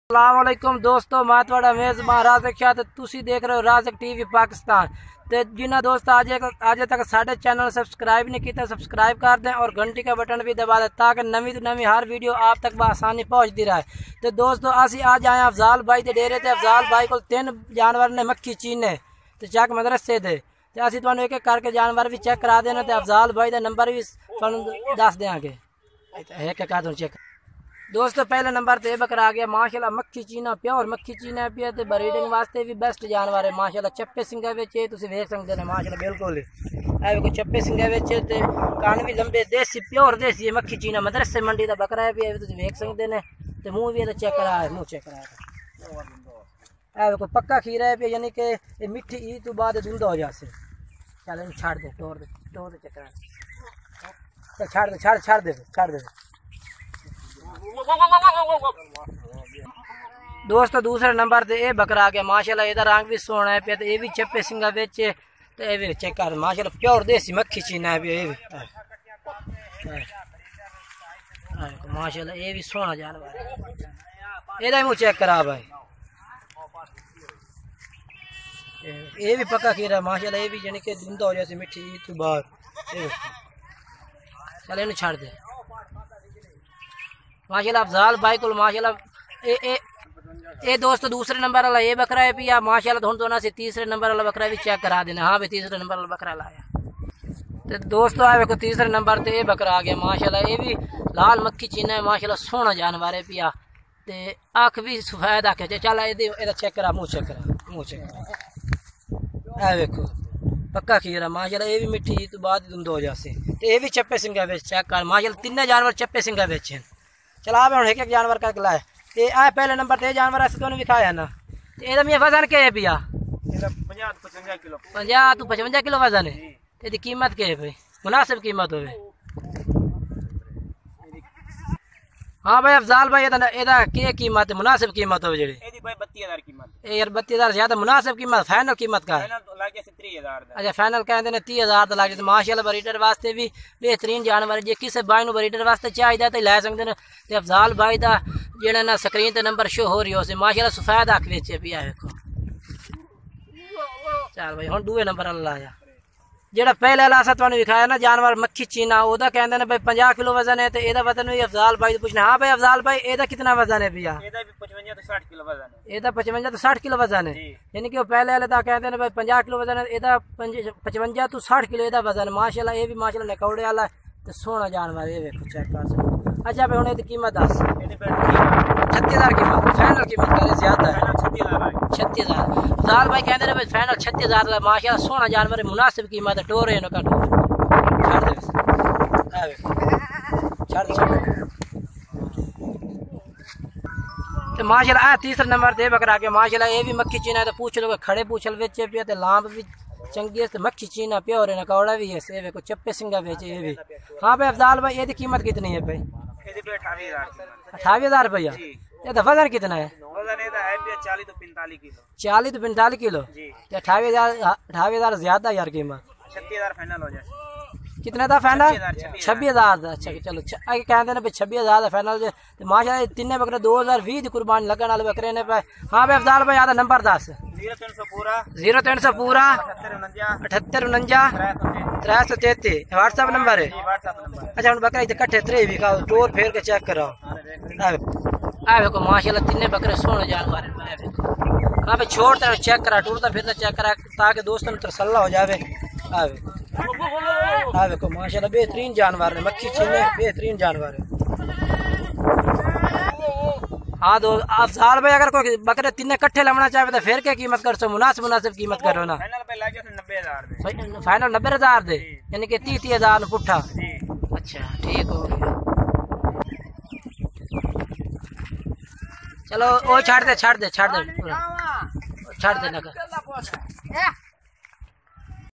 अस्सलामुअलैकुम दोस्तों, मैं थोड़ा मेज़बान राज़क शाह। तुसी देख रहे हो राज़क टीवी पाकिस्तान। तो जिन्हें दोस्त आज तक साढ़े चैनल सब्सक्राइब नहीं किया सब्सक्राइब कर दें और घंटी का बटन भी दबा दें ताकि नवी तो नवी हर वीडियो आप तक आसानी पहुँचती रहे। तो दोस्तों असी आज आए अफजाल भाई के डेरे से। अफजाल भाई को 3 जानवर ने मक्खी चीने तो चेक मदरसे दे तो असी तुहानू एक एक करके जानवर भी चेक करा देना। तो अफजाल भाई का नंबर भी दस देंगे एक एक आदमी चेक। दोस्तों पहले नंबर ते बकरा आ गया माशाल्लाह मक्खी चीना प्योर मक्खी चीना पिया ते ब्रीडिंग वास्ते भी बेस्ट जानवर है माशाल्लाह। चप्पे सिंगा विच तुसीं वेख सकदे ने माशाल्लाह बिल्कुल ऐ देखो चप्पे सिंगा विच ते कान भी लंबे देसी प्योर देसी मक्खी चीना मदरसे मंडी दा बकरा है भी तुसीं वेख सकदे ने। ते मुंह भी चेक करा है, मुंह चेक करा है देखो पक्का खीरा है यानी कि ये मिठी ईद तो बाद धुंधा हो जासे। चल इन छाड़ दे टोर दे चेक करा छाड़ दे। दोस्तों दूसरे नंबर ते ये बकरा आ गया माशाल्लाह। इहदा रंग भी सोहना है पिया ते ये भी चप्पे सिंगा विच ते ये भी चेक कर माशाल्लाह प्योर देसी मक्खी चीना है ये भी माशाल्लाह। ये भी सोहना जानवर है, इहदा मुंह चेक करा भाई। ये भी पक्का खीरा माशाल्लाह। ये भी यानी कि धुंधा हो जैसे मिठी तो बाहर। चल इन्हें छाड़ दे माशाल्लाह। अफजाल भाई को माशाल्लाह ए दोस्त दूसरे नंबर वाला ये बकरा है पिया माशाल्लाह। हुण दोनों से तीसरे नंबर वाला बकरा भी चेक करा देना। हाँ भाई तीसरे नंबर वाला बकरा लाया। तो दोस्तों आए देखो तीसरे नंबर पे ये बकरा आ गया माशाल्लाह। ये भी लाल मक्खी चीना है माशाल्लाह, सोहना जानवर है पिया ते अख भी सफेद अख है। चल ए चेक करा मुँह चेक करा ए देखो पक्का खीरा माशाल्लाह। ये भी मिठी तो बाद धुंध हो जासे। तो ये भी चप्पे सिंगा बेच चेक कर माशाल्लाह। 3 जानवर चप्पे सिंगा बेच हैं। चला आप हम एक एक जानवर का लाए। ये आ पहले नंबर ते जानवर ऐसे तो दिखाया ना। ये मैं वजन के है पिया 50 किलो 55 किलो वजन है। ये कीमत के है भाई मुनासिब कीमत हो। हाँ भाई अफजाल भाई एदा के कीमत है मुनासिब कीमत हो जी भाई 32,000 कीमत है यार 32,000 ज्यादा मुनासिब कीमत फाइनल कीमत का है। अच्छा फाइनल कहते हैं 30,000 लग जाए माशाल्लाह। ब्रीडर वास्ते भी बेहतरीन जानवर जे किसी भाई को ब्रीडर वास्ते चाहिए तो लै सकते हैं। तो अफजाल भाई का जेड़ा ना स्क्रीन ते नंबर शो हो रही हो माशाल्लाह सफेद अख बेचे पिया देखो। चल भाई हम दूए नंबर वाला लाया जेड़ा पहले वाला असा तुहानू दिखाया ना जानवर मक्खी चीना ओदा कहते हैं भाई 50 किलो वजन है। तो एदा वजन भी अफजाल भाई पूछना। हाँ भाई अफजाल भाई एदा कितना वजन है भैया? एदा 55 तो 60 किलो वजन है। एदा 55 तो 60 किलो वजन है यानी कि वो पहले वाले ता कहते हैं भाई 50 किलो वजन है। एदा 55 तो 60 किलो एदा वजन माशाल्लाह। ये भी माशाल्लाह नकौड़े वाला तो सोहना जानवर ये देखो चेक कर सकते। अच्छा भाई हम कीमत दस 36,000 कीमत फाइनल कीमत करे ज्यादा है 36,000। अफजाल भाई कहते हैं भाई फाइनल 36,000 माशाल्लाह सोहना जानवर है मुनासिब कीमत है। टोर है का छाड़ दे तो माशाल्लाह तीसरे नंबर ते बकरा के माशाल्लाह। ये भी मक्खी चीना है तो पूछ लो खड़े पूछल बेचे पिया लांब भी चंगी है। मक्खी चीना प्योर है नकौड़ा भी है से को चप्पे सिंगा बेचे ये भी। हाँ भाई अफजाल भाई ये कीमत कितनी है भाई? 28,000 रुपया। ये वजन कितना है? 40 तो 45 किलो 28,000 ज्यादा यार कीमत 36,000 फाइनल हो जाए। कितना था फाइनल? 26,000। अच्छा चलो कहते हैं भाई 26,000 फाइनल माशाल्लाह। 3 बकरे 2020 की कुर्बानी लगने वाले बकरे ने पे। हाँ भाई अफजाल भाई आधा नंबर 10 0300 पूरा 7849 333 व्हाट्सएप नंबर है। अच्छा हम बकरा कट्ठे 3 भी टोर फेर के चेक करो देखो माशाल्लाह। 3 बकरे सोहने जानवर है देखो। हाँ भाई छोड़ता चेक करा टूरता फिरता चेक करा ताकि दोस्तों में तसल्ला हो जाए। देखो माशाल्लाह बेहतरीन जानवर है मक्खी चीने बेहतरीन जानवर है। हाँ दो अफजाल भाई अगर कोई बकरे 3 इकट्ठे लमना चाहे तो फिर क्या कीमत कर सो? मुनासिब कीमत करो ना। फाइनल 90,000 दे यानी कि 30,000 पुट्ठा। अच्छा ठीक हो गया। चलो वो छाड़ दे ना।